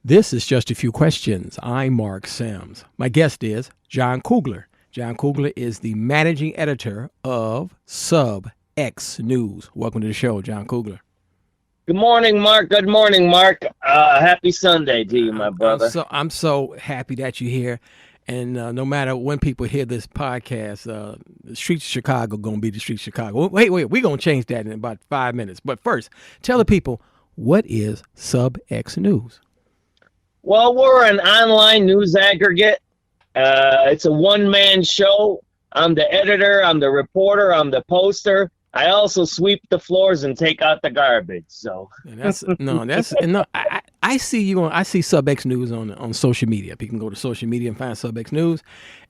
This is Just a Few Questions. I'm Marc Sims. My guest is John Kugler. John Kugler is the managing editor of SubX.News. Welcome to the show, John Kugler. Good morning, Mark. Good morning, Mark. Happy Sunday to you, my brother. I'm so happy that you're here. And no matter when people hear this podcast, the streets of Chicago going to be the streets of Chicago. Wait, we're going to change that in about 5 minutes. But first, tell the people, what is SubX.News? Well, we're an online news aggregate. It's a one-man show. I'm the editor. I'm the reporter. I'm the poster. I also sweep the floors and take out the garbage. So I see you on. I see SubX.News on social media. People can go to social media and find SubX.News,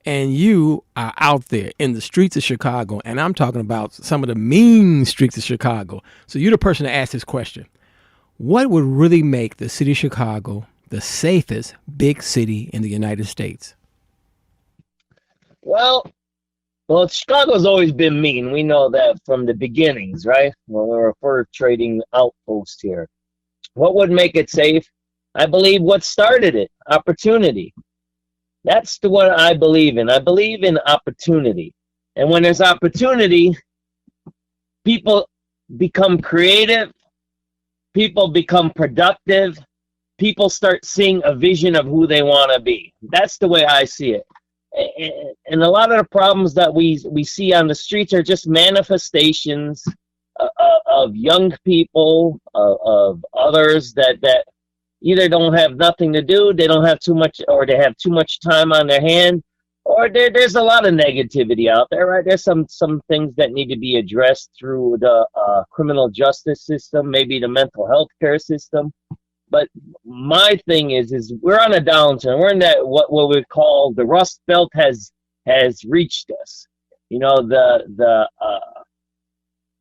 and you are out there in the streets of Chicago. And I'm talking about some of the mean streets of Chicago. So you're the person to ask this question: what would really make the city of Chicago the safest big city in the United States? Well, Chicago's always been mean. We know that from the beginnings, right? When we were a fur trading outpost here. What would make it safe? I believe what started it, opportunity. That's what I believe in. I believe in opportunity. And when there's opportunity, people become creative, people become productive, people start seeing a vision of who they want to be. That's the way I see it. And a lot of the problems that we see on the streets are just manifestations of young people, of others that either don't have nothing to do, they don't have too much, or they have too much time on their hand, or there's a lot of negativity out there, right? There's some things that need to be addressed through the criminal justice system, maybe the mental health care system. But my thing is we're on a downturn. We're in that what we call the rust belt has reached us. You know,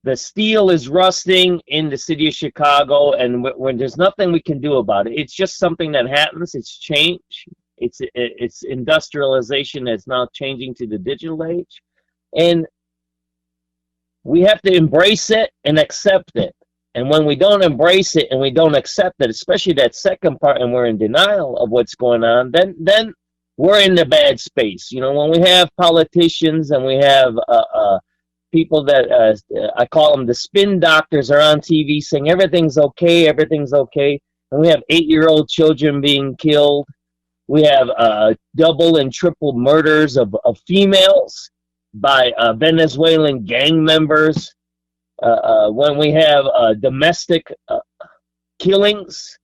the steel is rusting in the city of Chicago, and when there's nothing we can do about it. It's just something that happens. It's change. It's industrialization that's now changing to the digital age, and we have to embrace it and accept it. And when we don't embrace it and we don't accept it, especially that second part, and we're in denial of what's going on, then we're in the bad space. You know, when we have politicians and we have people that I call them the spin doctors are on TV saying everything's okay, and we have 8-year-old children being killed. We have double and triple murders of females by Venezuelan gang members. When we have domestic killings,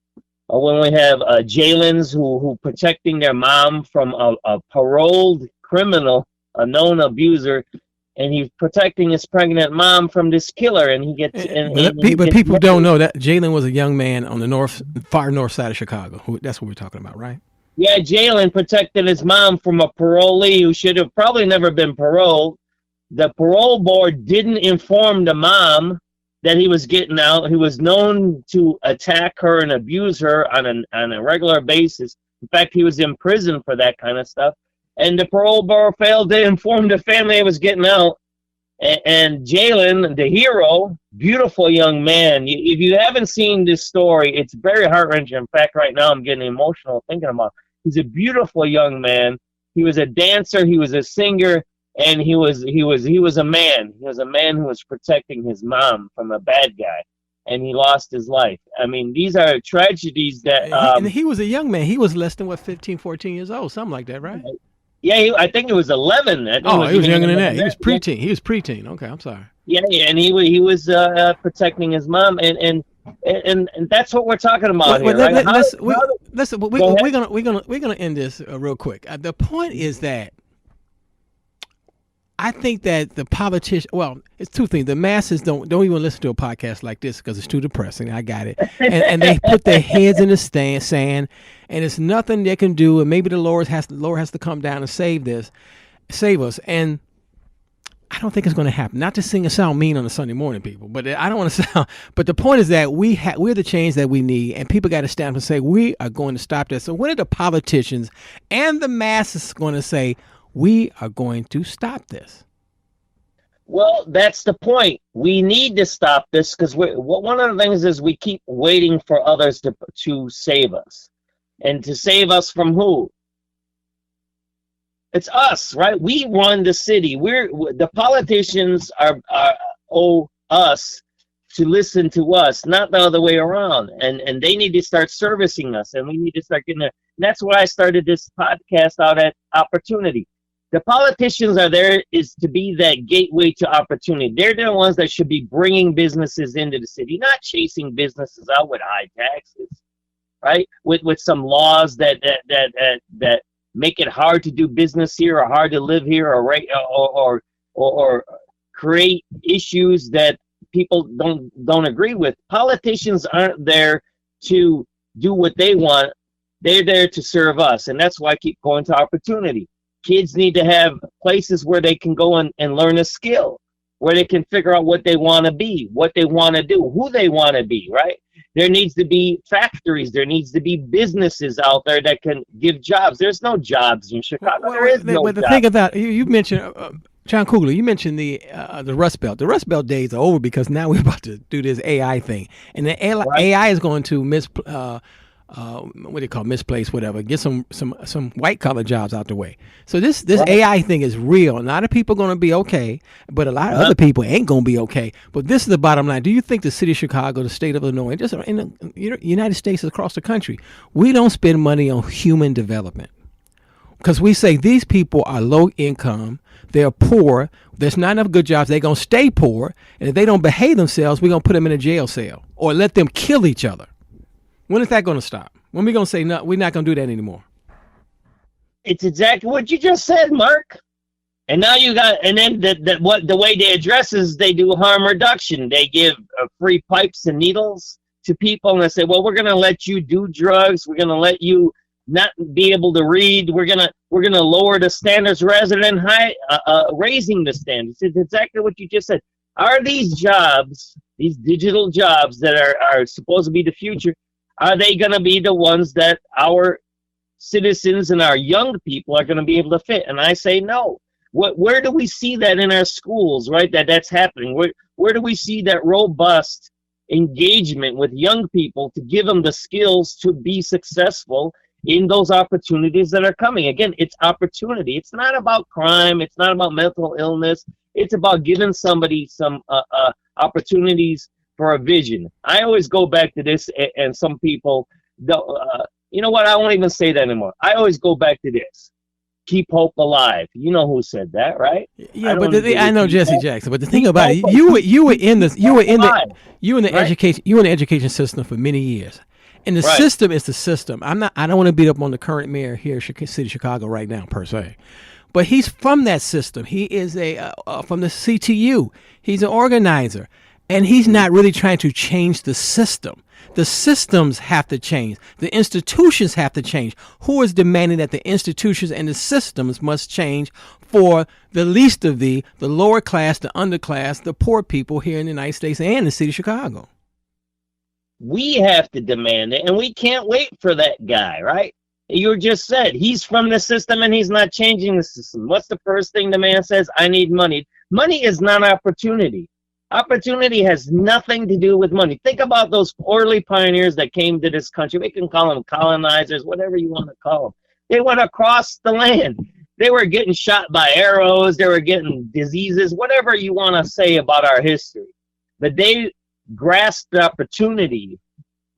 when we have jailins who protecting their mom from a paroled criminal, a known abuser, and he's protecting his pregnant mom from this killer, and he gets. But people don't know that Jalen was a young man on the far north side of Chicago. That's what we're talking about, right? Yeah, Jalen protected his mom from a parolee who should have probably never been paroled. The parole board didn't inform the mom that he was getting out. He was known to attack her and abuse her on a regular basis. In fact, he was in prison for that kind of stuff. And the parole board failed to inform the family he was getting out. And Jalen, the hero, beautiful young man. If you haven't seen this story, it's very heart-wrenching. In fact, right now I'm getting emotional thinking about it. He's a beautiful young man. He was a dancer. He was a singer. And he was a man. He was a man who was protecting his mom from a bad guy, and he lost his life. I mean, these are tragedies that. And he was a young man. He was less than 15, 14 years old, something like that, right? Yeah, I think it was 11. He was younger than that. He was preteen. He was preteen. Okay, I'm sorry. Yeah, and he was protecting his mom, and that's what we're talking about here, right? Listen, we're gonna end this real quick. The point is that I think that the politician, well, it's two things. The masses don't even listen to a podcast like this because it's too depressing. I got it. And they put their heads in the sand, and it's nothing they can do. And maybe the Lord has to come down and save us. And I don't think it's going to happen. Not to sound mean on a Sunday morning, people, but I don't want to sound. But the point is that we're the change that we need, and people got to stand up and say we are going to stop this. So when are the politicians and the masses going to say, we are going to stop this? Well, that's the point. We need to stop this because one of the things is we keep waiting for others to save us. And to save us from who? It's us, right? We run the city. The politicians owe us to listen to us, not the other way around. And they need to start servicing us, and we need to start getting there. And that's why I started this podcast out at Opportunity. The politicians are there is to be that gateway to opportunity. They're the ones that should be bringing businesses into the city, not chasing businesses out with high taxes, right? With some laws that make it hard to do business here or hard to live here, or create issues that people don't agree with. Politicians aren't there to do what they want. They're there to serve us, and that's why I keep going to Opportunity. Kids need to have places where they can go and learn a skill, where they can figure out what they want to be, what they want to do, who they want to be, right? There needs to be factories. There needs to be businesses out there that can give jobs. There's no jobs in Chicago. There is no the jobs. thing about you mentioned John Kugler. You mentioned the Rust Belt. The Rust Belt days are over because now we're about to do this AI thing, and the AI is going to what do you call misplaced, whatever, get some white collar jobs out the way. So this right. AI thing is real. A lot of people are going to be okay, but a lot of other people ain't going to be okay. But this is the bottom line. Do you think the city of Chicago, the state of Illinois, just in the United States across the country, we don't spend money on human development? Because we say these people are low income, they're poor, there's not enough good jobs, they're going to stay poor, and if they don't behave themselves, we're going to put them in a jail cell or let them kill each other. When is that going to stop? When are we going to say, no, we're not going to do that anymore? It's exactly what you just said, Mark. And now you got, and then the way they address is they do harm reduction. They give free pipes and needles to people, and they say, well, we're going to let you do drugs. We're going to let you not be able to read. We're going to lower the standards rather than raising the standards. It's exactly what you just said. Are these jobs, these digital jobs that are supposed to be the future, are they going to be the ones that our citizens and our young people are going to be able to fit? And I say no. Where do we see that in our schools, right, that's happening? Where do we see that robust engagement with young people to give them the skills to be successful in those opportunities that are coming? Again, it's opportunity. It's not about crime. It's not about mental illness. It's about giving somebody some opportunities for a vision. I always go back to this, and some people, you know what? I won't even say that anymore. I always go back to this: keep hope alive. You know who said that, right? Yeah, but I know Jesse Jackson. But the thing about it, you were in the education system for many years, and the system is the system. I don't want to beat up on the current mayor here, City of Chicago, right now per se. But he's from that system. He is from the CTU. He's an organizer. And he's not really trying to change the system. The systems have to change. The institutions have to change. Who is demanding that the institutions and the systems must change for the least of the lower class, the underclass, the poor people here in the United States and the city of Chicago? We have to demand it, and we can't wait for that guy, right? You just said he's from the system and he's not changing the system. What's the first thing the man says? I need money. Money is not opportunity. Opportunity has nothing to do with money. Think about those early pioneers that came to this country. We can call them colonizers, whatever you want to call them. They went across the land. They were getting shot by arrows. They were getting diseases, whatever you want to say about our history. But they grasped opportunity.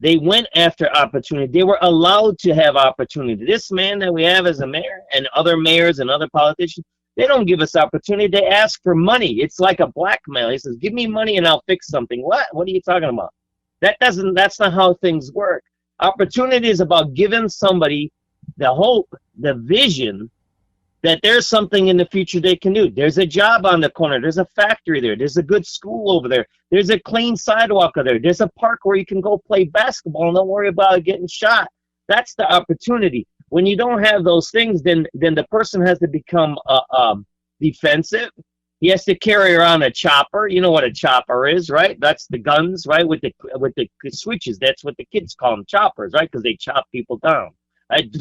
They went after opportunity. They were allowed to have opportunity. This man that we have as a mayor and other mayors and other politicians, they don't give us opportunity. They ask for money. It's like a blackmail. He says, give me money and I'll fix something. What are you talking about? That's not how things work. Opportunity is about giving somebody the hope, the vision that there's something in the future they can do. There's a job on the corner. There's a factory there. There's a good school over there. There's a clean sidewalk over there. There's a park where you can go play basketball and don't worry about getting shot. That's the opportunity. When you don't have those things, then the person has to become defensive. He has to carry around a chopper. You know what a chopper is, right? That's the guns, right? With the switches. That's what the kids call them, choppers, right? Because they chop people down. Right?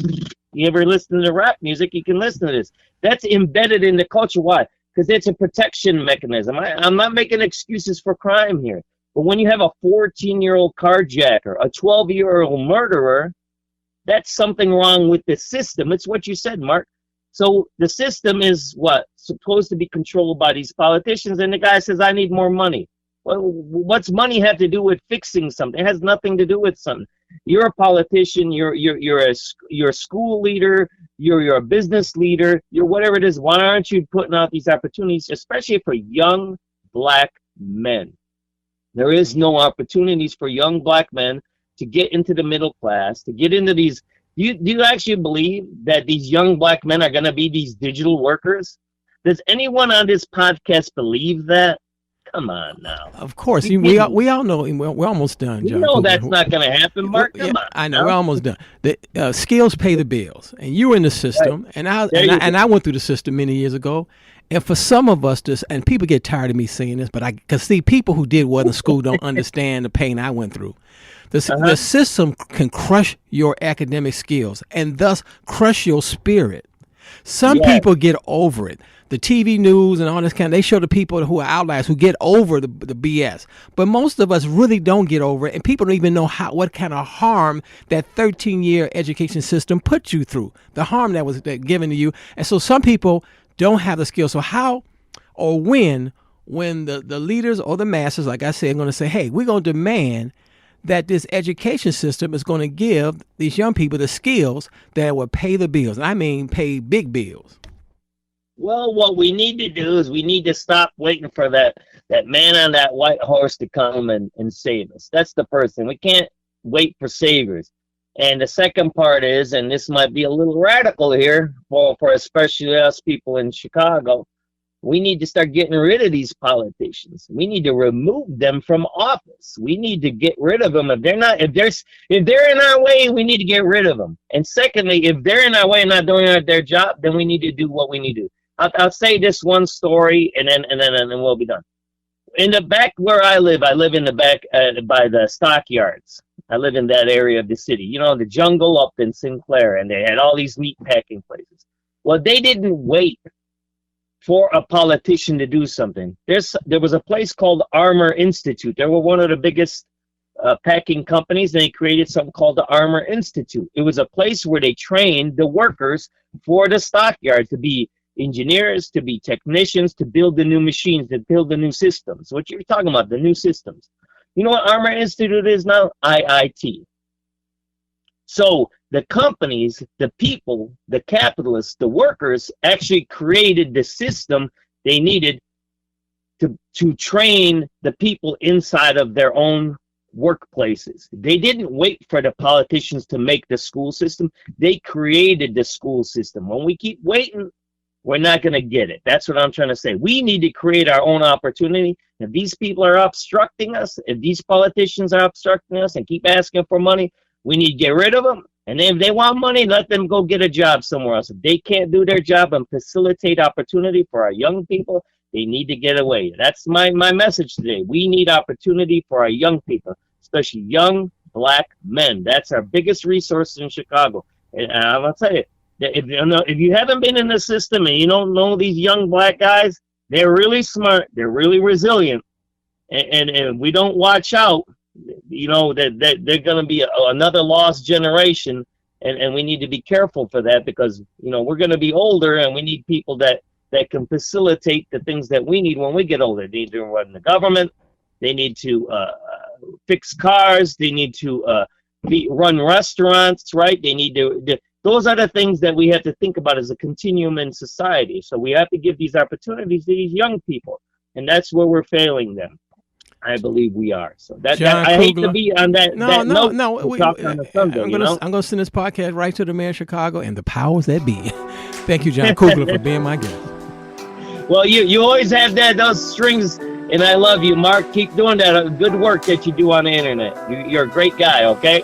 You ever listen to rap music? You can listen to this. That's embedded in the culture. Why? Because it's a protection mechanism. I'm not making excuses for crime here. But when you have a 14-year-old carjacker, a 12-year-old murderer, that's something wrong with the system. It's what you said, Mark. So the system is what? Supposed to be controlled by these politicians, and the guy says, I need more money. Well, what's money have to do with fixing something? It has nothing to do with something. You're a politician, you're a school leader, you're a business leader, you're whatever it is. Why aren't you putting out these opportunities, especially for young black men? There is no opportunities for young black men to get into the middle class, to get into these. Do you actually believe that these young black men are going to be these digital workers? Does anyone on this podcast believe that? Come on now. Of course, we all know we're almost done, John. You know that's not going to happen, Mark. Come on. I know we're almost done. The skills pay the bills, and you were in the system, right. and I went through the system many years ago. And for some of us, and people get tired of me saying this, but because see, people who did well in school don't understand the pain I went through. The system can crush your academic skills and thus crush your spirit. Some people get over it. The TV news and all this they show the people who are outliers who get over the BS. But most of us really don't get over it, and people don't even know what kind of harm that 13-year education system put you through, the harm that was given to you. And so some people don't have the skills. So how or when the leaders or the masses, like I said, are going to say, hey, we're going to demand that this education system is going to give these young people the skills that will pay the bills. And I mean pay big bills. Well, what we need to do is we need to stop waiting for that man on that white horse to come and save us. That's the person. We can't wait for saviors. And the second part is, and this might be a little radical here for especially us people in Chicago, we need to start getting rid of these politicians. We need to remove them from office. We need to get rid of them. If they're in our way, we need to get rid of them. And secondly, if they're in our way and not doing their job, then we need to do what we need to do. I'll say this one story, and then we'll be done. In the back where I live in the back by the stockyards. I live in that area of the city. You know, the jungle up in Sinclair, and they had all these meat packing places. Well, they didn't wait for a politician to do something. There was a place called Armor Institute. They were one of the biggest packing companies, and they created something called the Armor Institute. It was a place where they trained the workers for the stockyard to be engineers, to be technicians, to build the new machines, to build the new systems. What you're talking about, the new systems. You know what Armor Institute is now? IIT. So the companies, the people, the capitalists, the workers actually created the system they needed to train the people inside of their own workplaces. They didn't wait for the politicians to make the school system. They created the school system. When we keep waiting, we're not going to get it. That's what I'm trying to say. We need to create our own opportunity. If these people are obstructing us, if these politicians are obstructing us and keep asking for money, we need to get rid of them. And then if they want money, let them go get a job somewhere else. If they can't do their job and facilitate opportunity for our young people, they need to get away. That's my message today. We need opportunity for our young people, especially young black men. That's our biggest resource in Chicago. And I'm going to tell you, if you haven't been in the system and you don't know these young black guys, they're really smart, they're really resilient, and we don't watch out, you know, that they're going to be another lost generation, and we need to be careful for that, because, you know, we're going to be older, and we need people that can facilitate the things that we need when we get older. They need to run the government, they need to fix cars, they need to run restaurants, right? They need to those are the things that we have to think about as a continuum in society. So we have to give these opportunities to these young people, and that's where we're failing them. I believe we are. So I hate to be on that. No. I'm going to send this podcast right to the mayor of Chicago and the powers that be. Thank you, John Kugler, for being my guest. Well, you always have those strings, and I love you, Mark. Keep doing that good work that you do on the internet. You're a great guy. Okay.